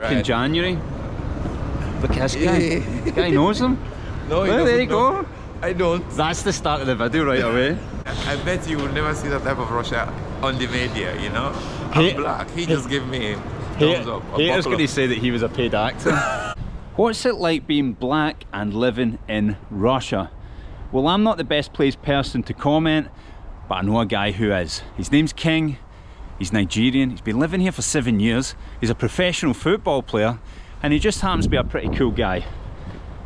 In January. Look at this guy. The guy knows him. No, he Well, there you doesn't know. go. I don't. That's the start of the video right away. I bet you will never see that type of Russia on the media, you know? I'm black. He just gave me a thumbs up. He was going to say that he was a paid actor. What's it like being black and living in Russia? Well, I'm not the best placed person to comment, but I know a guy who is. His name's King. He's Nigerian. He's been living here for 7 years. He's a professional football player, and he just happens to be a pretty cool guy.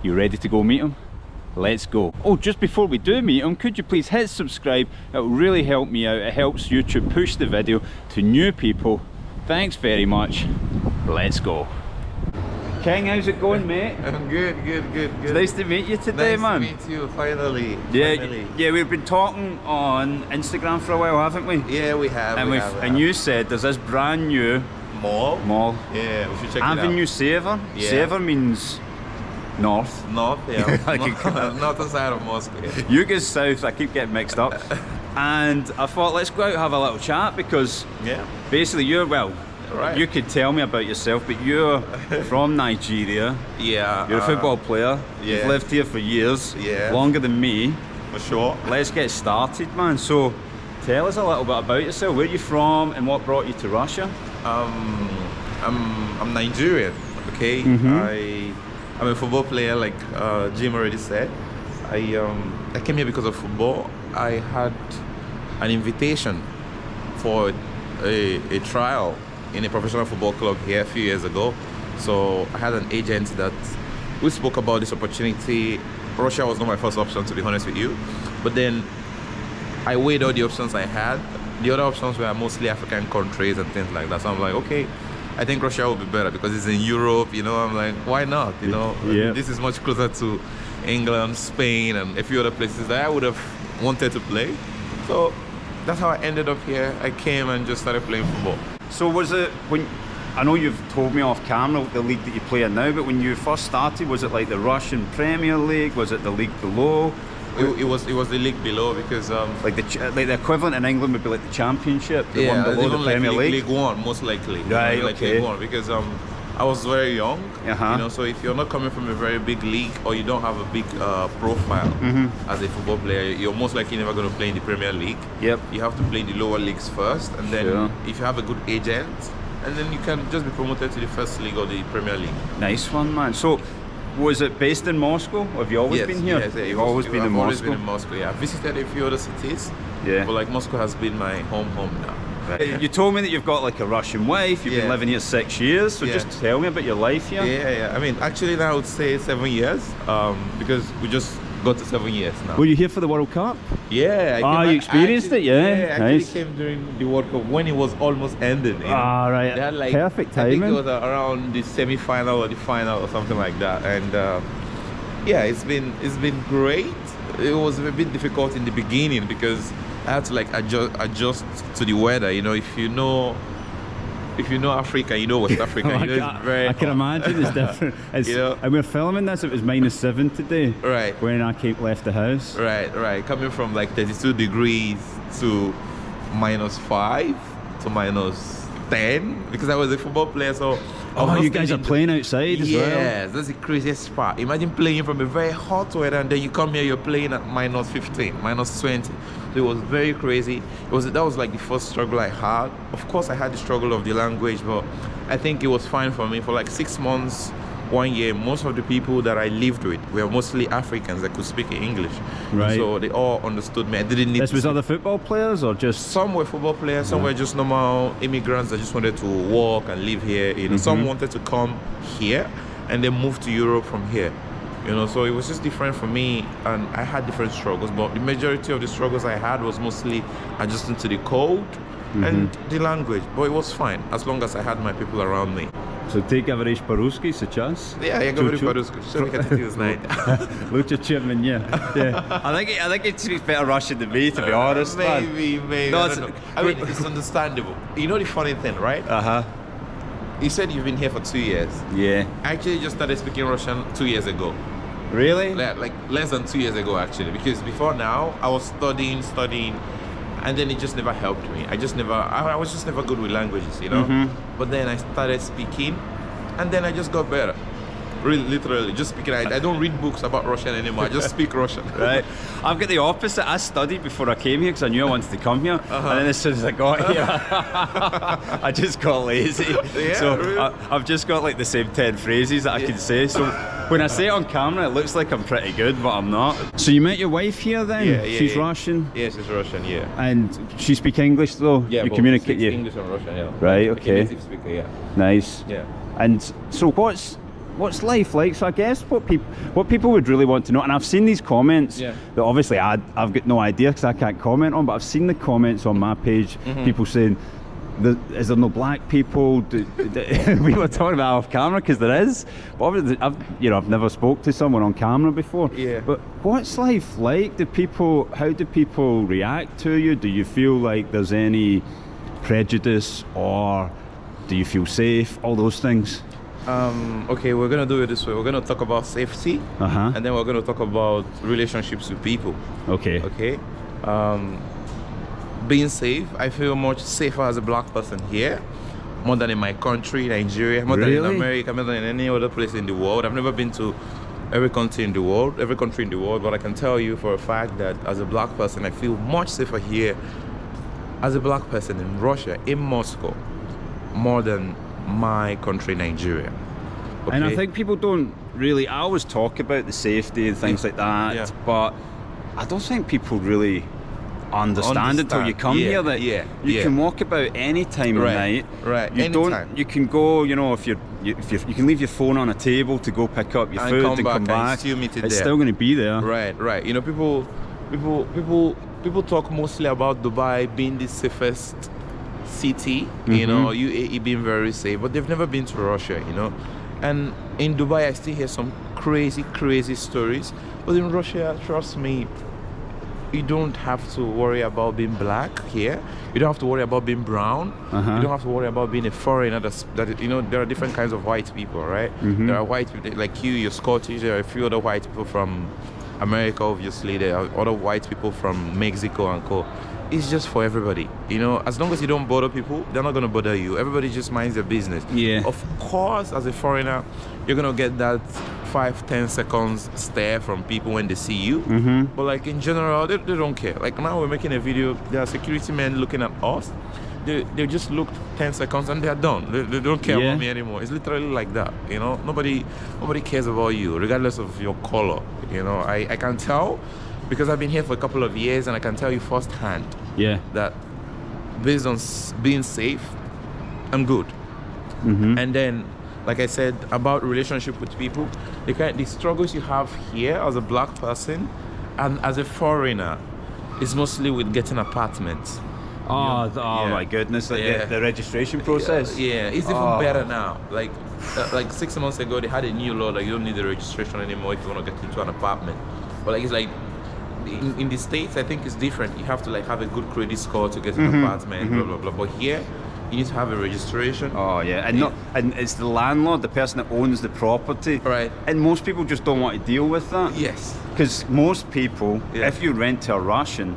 You ready to go meet him? Let's go. Oh, just before we do meet him, could you please hit subscribe? It will really help me out. It helps YouTube push the video to new people. Thanks very much. Let's go. King, how's it going, mate? I'm good. It's nice to meet you today, man. Nice to meet you, finally. Yeah, we've been talking on Instagram for a while, haven't we? Yeah, we have. And you said there's this brand new mall. Yeah, we should check it out. Avenue Sever. Yeah. Sever means north. North, yeah. Northern side of Moscow. Yeah. You go south, I keep getting mixed up. And I thought, let's go out and have a little chat because basically you're, you could tell me about yourself, but you're from Nigeria. Yeah. You're a football player. Yeah. You've lived here for years. Yeah. Longer than me. For sure. Let's get started, man. So tell us a little bit about yourself. Where are you from and what brought you to Russia? I'm Nigerian, okay? I'm a football player, like Jim already said. I came here because of football. I had an invitation for a trial in a professional football club here a few years ago. So I had an agent that we spoke about this opportunity. Russia was not my first option, to be honest with you. But then I weighed all the options I had. The other options were mostly African countries and things like that. So I'm like, okay, I think Russia will be better because it's in Europe, you know. I'm like, why not, you know? Yeah. This is much closer to England, Spain, and a few other places that I would have wanted to play. So that's how I ended up here. I came and just started playing football. So was it, when, I know you've told me off camera the league that you play in now, but when you first started, was it like the Russian Premier League? Was it the league below? It was the league below because like the equivalent in England would be like the Championship, the one below the like Premier League. League One, most likely. Right, like okay. League One, because I was very young, you know. So if you're not coming from a very big league or you don't have a big profile as a football player, you're most likely never going to play in the Premier League. Yep. You have to play in the lower leagues first, and then if you have a good agent, and then you can just be promoted to the first league or the Premier League. Nice one, man. So was it based in Moscow? Have you always been here? Yes, You've always been in Moscow? I've always been in Moscow, yeah. I've visited a few other cities, but like Moscow has been my home now. Right. You told me that you've got like a Russian wife, you've been living here 6 years, so just tell me about your life here. Yeah. I mean, actually now I would say 7 years, because we just got to 7 years now. Were you here for the World Cup? Yeah. You experienced it, yeah? Yeah, I actually nice. came during the World Cup when it was almost ending. You know? Right. They had, like, perfect timing. I think it was around the semi-final or the final or something like that, and yeah, it's been great. It was a bit difficult in the beginning because I had to like adjust to the weather. You know, if you know Africa, you know West Africa. You know, it's very I can imagine it's different. You know? And we're filming this. It was -7 today. Right. When I left the house. Right. Coming from like 32 degrees to -5 to -10 because I was a football player. So you guys are playing outside as well? Yes, that's the craziest part. Imagine playing from a very hot weather and then you come here, you're playing at -15, -20. So it was very crazy. That was like the first struggle I had. Of course, I had the struggle of the language, but I think it was fine for me. For like 6 months, 1 year, most of the people that I lived with were mostly Africans that could speak English. Right. So they all understood me. I didn't need This was other football players or just? Some were football players, some were just normal immigrants that just wanted to work and live here. You know, some wanted to come here and then move to Europe from here. You know, so it was just different for me, and I had different struggles, but the majority of the struggles I had was mostly adjusting to the cold and the language, but it was fine as long as I had my people around me. So ty говоришь по-русски сейчас? Yeah, я говорю по-русски. Что вы хотите узнать? Лучше, чем меня. Yeah. I think he speaks better Russian than me, to be honest. Maybe. No, I mean, it's understandable. You know the funny thing, right? You said you've been here for 2 years. Yeah. I actually just started speaking Russian 2 years ago. Really? Like less than 2 years ago, actually. Because before now, I was studying, and then it just never helped me. I was just never good with languages, you know. But then I started speaking, and then I just got better. Really, literally, just speaking. I don't read books about Russian anymore. I just speak Russian. Right. I've got the opposite. I studied before I came here because I knew I wanted to come here. And then as soon as I got here, I just got lazy. Yeah, so really? I've just got like the same 10 phrases that I can say. So when I say it on camera, it looks like I'm pretty good, but I'm not. So you met your wife here then? Yeah. She's Russian? Yeah, she's Russian, yeah. And she speak English though? Yeah, you both. communicate? Speaks English and Russian, yeah. Right, Like a okay. native speaker, yeah. Nice. Yeah. And so what's life like? So I guess what people would really want to know, and I've seen these comments that obviously I've got no idea because I can't comment on, but I've seen the comments on my page, people saying, is there no black people? We were talking about off camera because there is, but obviously I've never spoke to someone on camera before. Yeah. But what's life like? How do people react to you? Do you feel like there's any prejudice, or do you feel safe? All those things. Okay, we're gonna do it this way. We're gonna talk about safety, and then we're gonna talk about relationships with people. Okay. Okay. Being safe, I feel much safer as a black person here, more than in my country, Nigeria, more than in America, more than in any other place in the world. I've never been to every country in the world, but I can tell you for a fact that as a black person, I feel much safer here as a black person in Russia, in Moscow, more than my country, Nigeria. Okay? And I think people don't really, I always talk about the safety and things like that, but I don't think people really understand until you come here that you can walk about any time of night. Right. You can go, if you can leave your phone on a table to go pick up your food and come back. It's still going to be there. Right. People talk mostly about Dubai being the safest city, UAE being very safe, but they've never been to Russia, And in Dubai, I still hear some crazy stories. But in Russia, trust me, you don't have to worry about being black here. You don't have to worry about being brown. You don't have to worry about being a foreigner. There are different kinds of white people, right? There are white people like you're Scottish. There are a few other white people from America, obviously. There are other white people from Mexico and co. It's just for everybody, as long as you don't bother people, they're not going to bother you. Everybody just minds their business. Of course, as a foreigner, you're going to get that 5-10 seconds stare from people when they see you, but like in general, they don't care. Like now we're making a video, there are security men looking at us, they just look 10 seconds and they're done. They don't care about me anymore. It's literally like that, nobody cares about you regardless of your color. I can tell because I've been here for a couple of years, and I can tell you firsthand that based on being safe, I'm good. And then, like I said, about relationship with people, the struggles you have here as a black person and as a foreigner is mostly with getting apartments. My goodness, the registration process. It's even better now. Like 6 months ago, they had a new law that you don't need the registration anymore if you want to get into an apartment. But it's like, in the States, I think it's different. You have to have a good credit score to get an apartment, blah, blah, blah. But here, you need to have a registration. And it's the landlord, the person that owns the property. Right. And most people just don't want to deal with that. Yes. Because most people, if you rent to a Russian,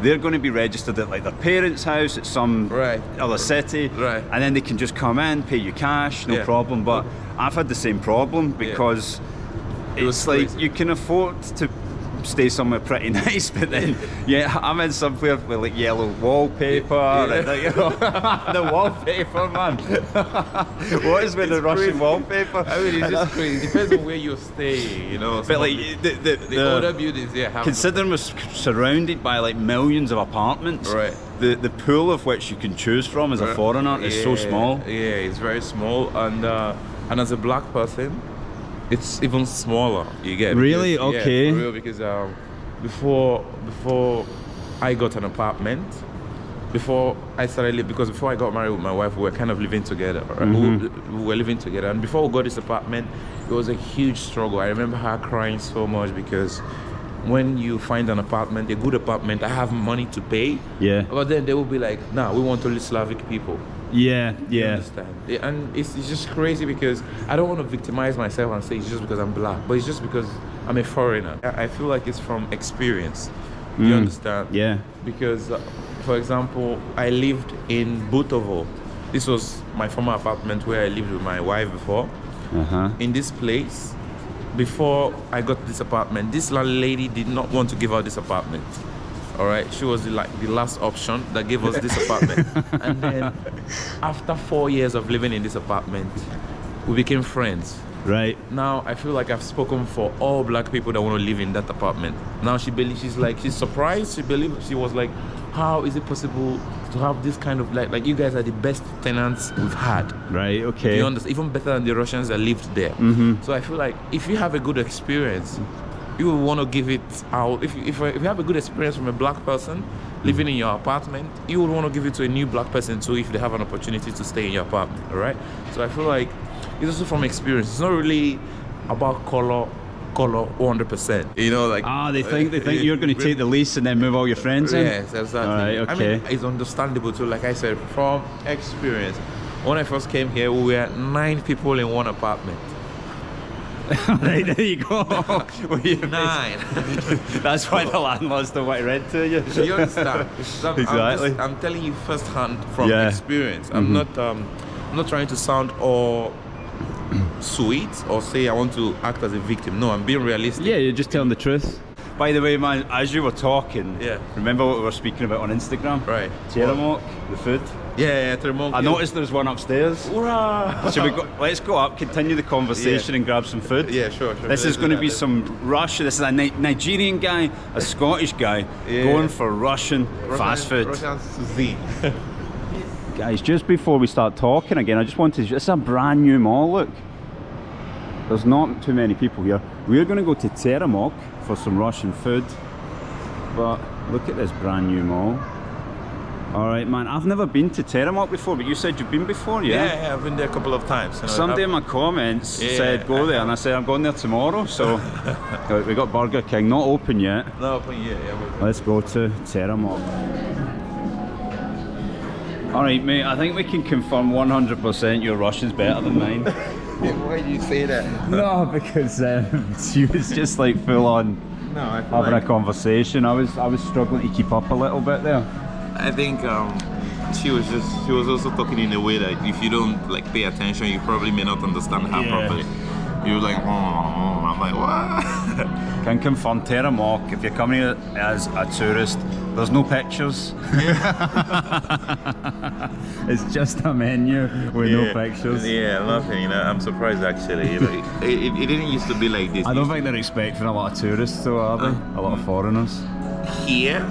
they're going to be registered at their parents' house at some other city, and then they can just come in, pay you cash, no problem. But I've had the same problem because it's like you can afford to stay somewhere pretty nice, but then I'm in somewhere with yellow wallpaper and the wallpaper, man. What is with the Russian wallpaper? I mean, it's just crazy. It depends on where you stay, But the older buildings, considering we're surrounded by millions of apartments, the pool of which you can choose from as a foreigner is so small. It's very small, and as a black person, it's even smaller. You get really okay. For real, because before I got an apartment, before I got married with my wife, we were kind of living together. We were living together, and before we got this apartment, it was a huge struggle. I remember her crying so much because when you find an apartment, a good apartment, I have money to pay. But then they will be like, "Nah, we want only Slavic people." You understand? And it's just crazy because I don't want to victimize myself and say it's just because I'm black, but it's just because I'm a foreigner. I feel like it's from experience. You understand? Because, for example, I lived in Butovo. This was my former apartment where I lived with my wife before. in this place. Before I got this apartment, this lady did not want to give out this apartment. All right, she was the last option that gave us this apartment. And then after 4 years of living in this apartment, we became friends. Right. Now I feel like I've spoken for all black people that want to live in that apartment. Now she's surprised. She was like, how is it possible to have this kind of like you guys are the best tenants we've had. Right, okay. You understand? Even better than the Russians that lived there. So I feel like if you have a good experience, you will want to give it out. If you have a good experience from a black person living in your apartment, you would want to give it to a new black person too if they have an opportunity to stay in your apartment, all right? So I feel like it's also from experience. It's not really about color 100%. You know, like they think you're going to take the lease and then move all your friends in. Yes, exactly. All right, okay. I mean, it's understandable too. Like I said, from experience. When I first came here, we were 9 people in one apartment. Right, there you go. 9. That's why the landlords don't want to rent to you. You understand? So Exactly. I'm telling you firsthand from experience. I'm not trying to sound all sweet or say I want to act as a victim. No, I'm being realistic. Yeah, you're just telling the truth. By the way, man, as you were talking, remember what we were speaking about on Instagram? Right. Terramok, the food. Yeah, Terramok. I noticed there's one upstairs. Hurrah! Should we go? Let's go up, continue the conversation, and grab some food. Yeah, sure. This is going to be some Russian. This is a Nigerian guy, a Scottish guy, going for Russian fast food. Russian cuisine. Guys, just before we start talking again, I just wanted to. It's a brand new mall. Look, there's not too many people here. We're going to go to Terramok for some Russian food, but look at this brand new mall. All right, man. I've never been to Terramok before, but you said you've been before, yeah? Yeah, I've been there a couple of times. You know, Somebody in my comments said go there, and I said I'm going there tomorrow. So we got Burger King, not open yet. Not open yet. Yeah. Let's go to Terramok. All right, mate. I think we can confirm 100% your Russian's better than mine. Why do you say that? No, because she was just like full on having a conversation. I was struggling to keep up a little bit there. I think she was also talking in a way that if you don't like pay attention, you probably may not understand her properly. You were like, I'm like, what? Can confirm Terramok, if you're coming here as a tourist, there's no pictures. It's just a menu with no pictures. Yeah, nothing. You know, I'm surprised actually. Like, it didn't used to be like this. I don't think they're expecting a lot of tourists, though, are they? A lot of foreigners. Here?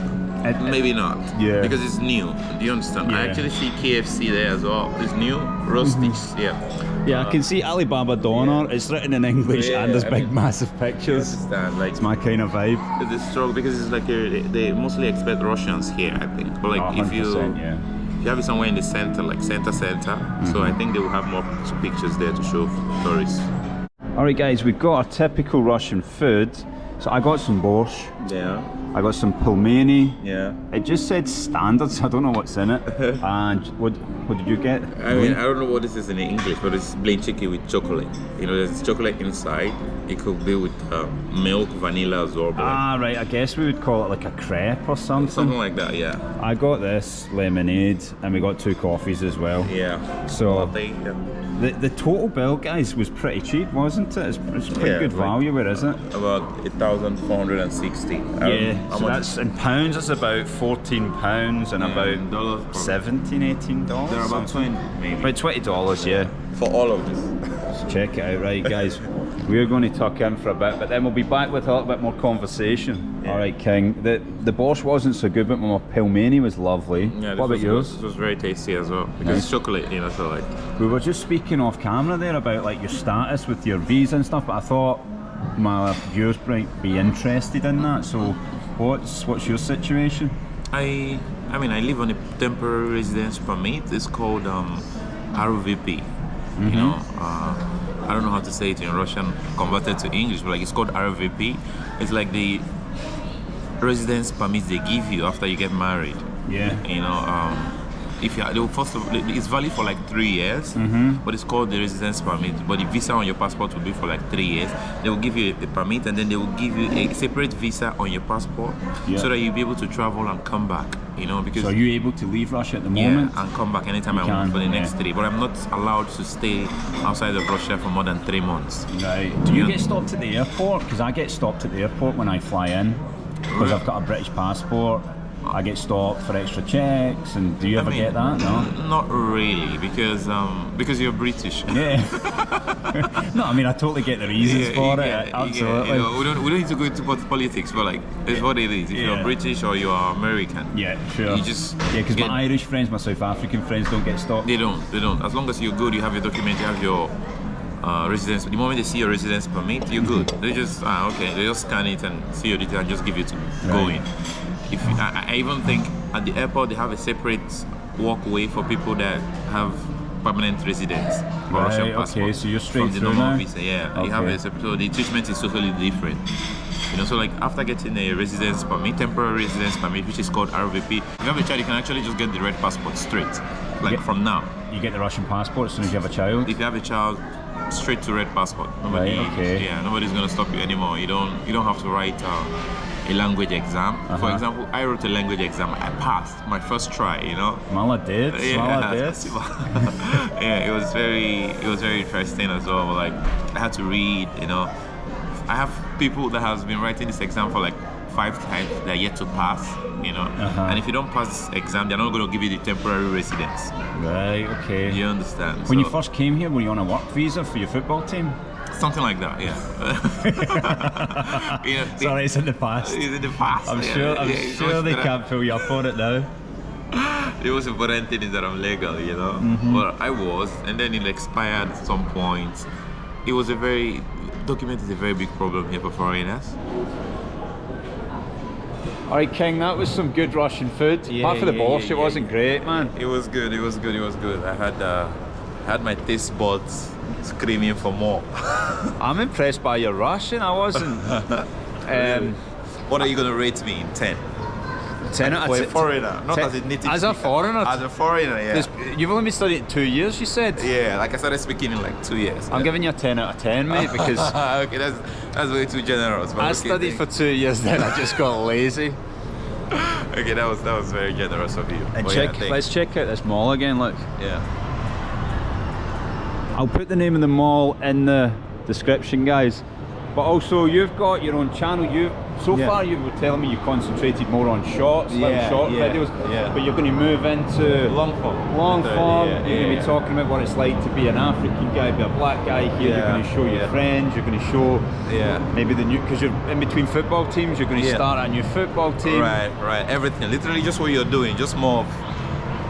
Maybe not. Yeah. Because it's new. Do you understand? Yeah. I actually see KFC there as well. It's new. Roasties. Yeah, I can see Alibaba Doner. It's written in English and there's big, massive pictures. You understand? Like, it's my kind of vibe. It's strong because it's like they mostly expect Russians here, I think. But like if you have it somewhere in the center, like center, so I think they will have more pictures there to show tourists. All right, guys, we've got a typical Russian food. So I got some borscht. Yeah. I got some pelmeni. Yeah. It just said standard, so I don't know what's in it. And what did you get? I mean, I don't know what this is in English, but it's plain chicken with chocolate. You know, there's chocolate inside. It could be with milk, vanilla as well. Right. I guess we would call it like a crepe or something. Something like that, yeah. I got this lemonade, and we got 2 coffees as well. Yeah. So The total bill, guys, was pretty cheap, wasn't it? It's pretty good value. Where is it? About 1,460. So that's in pounds. That's about £14 and about $17, $18. They're about 20, maybe. About $20, yeah. For all of this. Let's check it out, right, guys. We're going to tuck in for a bit, but then we'll be back with a little bit more conversation. Yeah. All right, King. The borscht wasn't so good, but my pelmeni was lovely. Yeah, what about yours? It was very tasty as well because it's chocolate, you know. So like. We were just speaking off camera there about like your status with your visa and stuff, but I thought my viewers might be interested in that. So, what's your situation? I mean, I live on a temporary residence permit. It's called RVP. You know, I don't know how to say it in Russian converted to English, but like it's called RVP. It's like the residence permit they give you after you get married. Yeah. You know, if you they will first of all, it's valid for like 3 years, but it's called the residence permit. But the visa on your passport will be for like 3 years. They will give you a permit, and then they will give you a separate visa on your passport, so that you'll be able to travel and come back. You know, because so are you able to leave Russia at the moment? Yeah, and come back anytime I want for the next 3. But I'm not allowed to stay outside of Russia for more than 3 months. Right. Do you get stopped at the airport? Because I get stopped at the airport when I fly in, because I've got a British passport. I get stopped for extra checks, and do you ever get that? No? Not really, because you're British. Yeah. No, I mean, I totally get the reasons for it. Absolutely. You know, we don't need to go into politics, but like, it's what it is. If you're British or you are American. Yeah, sure. You just because my Irish friends, my South African friends don't get stopped. They don't. As long as you're good, you have your document, you have your residence. The moment they see your residence permit, you're good. They just okay. They just scan it and see your detail and just give you to go in. If I even think at the airport they have a separate walkway for people that have permanent residence or Russian passport. Okay, so you're straight from the through normal now? visa. Yeah, Okay. you have a separate. So the treatment is totally different. You know, so like after getting a residence permit, temporary residence permit, which is called RVP, if you have a child, you can actually just get the red passport straight, like from now. You get the Russian passport as soon as you have a child? If you have a child, straight to red passport. Nobody, okay. Nobody's gonna stop you anymore. You don't have to write a language exam. For example, I wrote a language exam. I passed my first try. You know. Молодец. Молодец. Yeah, it was very interesting as well. Like I had to read. You know, I have people that has been writing this exam for like 5 times. They're yet to pass. You know, and if you don't pass this exam, they're not going to give you the temporary residence. Right. Okay. You understand? When you first came here, were you on a work visa for your football team? Something like that, yeah. You know, sorry, it's in the past. It's in the past. I'm sure they can't pull you up on it now. The most important thing is that I'm legal, you know. Well, I was, and then it expired at some point. Document is a very big problem here for foreigners. Alright, King, that was some good Russian food. Apart from the borscht, it wasn't great, man. It was good. I had my taste buds screaming for more. I'm impressed by your Russian. I wasn't. What are you gonna rate me in 10? 10 out of 10. For a foreigner, not as a native As a foreigner? As a foreigner, yeah. You've only been studying 2 years, you said? Yeah, like I started speaking in like 2 years. I'm giving you a 10 out of 10, mate, because... Okay, that's way too generous. But I studied for 2 years, then I just got lazy. Okay, that was very generous of you. And let's check out this mall again, look. Yeah. I'll put the name of the mall in the description, guys. But also, you've got your own channel. So far you were telling me you concentrated more on short videos, but you're going to move into long form. You're going to be talking about what it's like to be an African guy, be a black guy here. You're going to show your friends. You're going to show maybe the new, because you're in between football teams. You're going to start a new football team. Right. Everything. Literally, just what you're doing. Just more of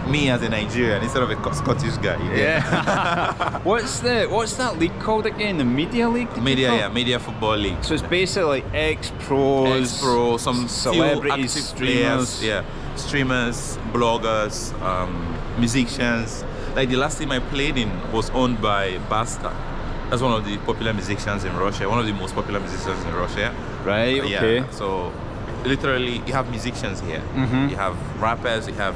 me as a Nigerian instead of a Scottish guy. Yeah. What's that league called again? The Media League? Media Football League. So it's basically like ex-pros, some celebrities, streamers, streamers, bloggers, musicians. Like the last team I played in was owned by Basta. That's one of the popular musicians in Russia. One of the most popular musicians in Russia. Right. Okay. Yeah. So literally, you have musicians here. You have rappers. You have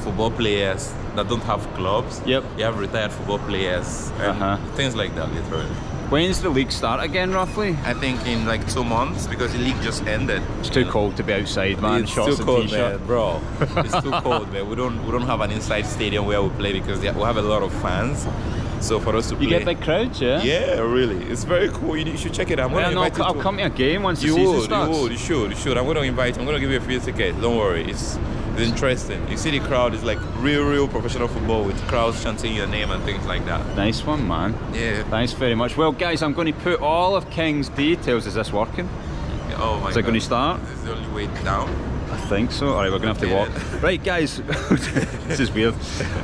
football players that don't have clubs. Yep. You have retired football players and things like that, literally. When's the league start again, roughly? I think in like 2 months, because the league just ended. It's too cold to be outside, man. It's Shorts too and cold, t-shirt. man, bro. It's too cold, man. We don't have an inside stadium where we play because we have a lot of fans. So for us to play, you get big crowds, yeah? Yeah, really. It's very cool. You should check it out. I'll come to a game once the season starts. You should. I'm going to invite you. I'm going to give you a free ticket. Don't worry. It's interesting. You see the crowd is like real professional football with crowds chanting your name and things like that. Nice one, man. Yeah. Thanks very much. Well, guys, I'm going to put all of King's details. Is this working? Oh my God. Is it going to start? This is the only way down. I think so. Alright, we're going to have to walk. Right, guys. This is weird.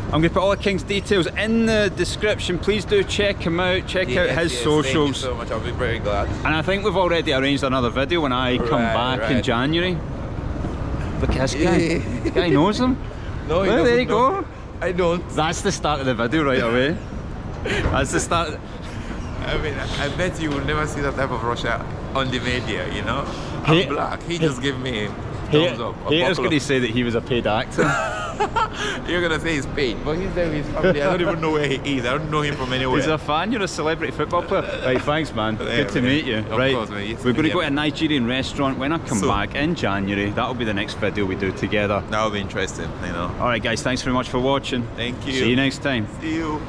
I'm going to put all of King's details in the description. Please do check him out. Check out his socials. Thank you so much. I'll be very glad. And I think we've already arranged another video when I come back in January. Look at this guy. This guy knows him. No, he there you go. I don't. That's the start of the video right away. That's the start. I mean, I bet you will never see that type of Russia on the media, you know? I'm black. He just gave me thumbs up. Haters going to say that he was a paid actor. You're gonna say he's paid, but he's there with his family. I don't even know where he is. I don't know him from anywhere. He's a fan. You're a celebrity football player. Right, thanks, man. Yeah, Good to meet you. Of Right, course, man. we're going to go to a Nigerian restaurant. When I come So- back in January, that'll be the next video we do together. That'll be interesting, you know. All right, guys. Thanks very much for watching. Thank you. See you next time. See you.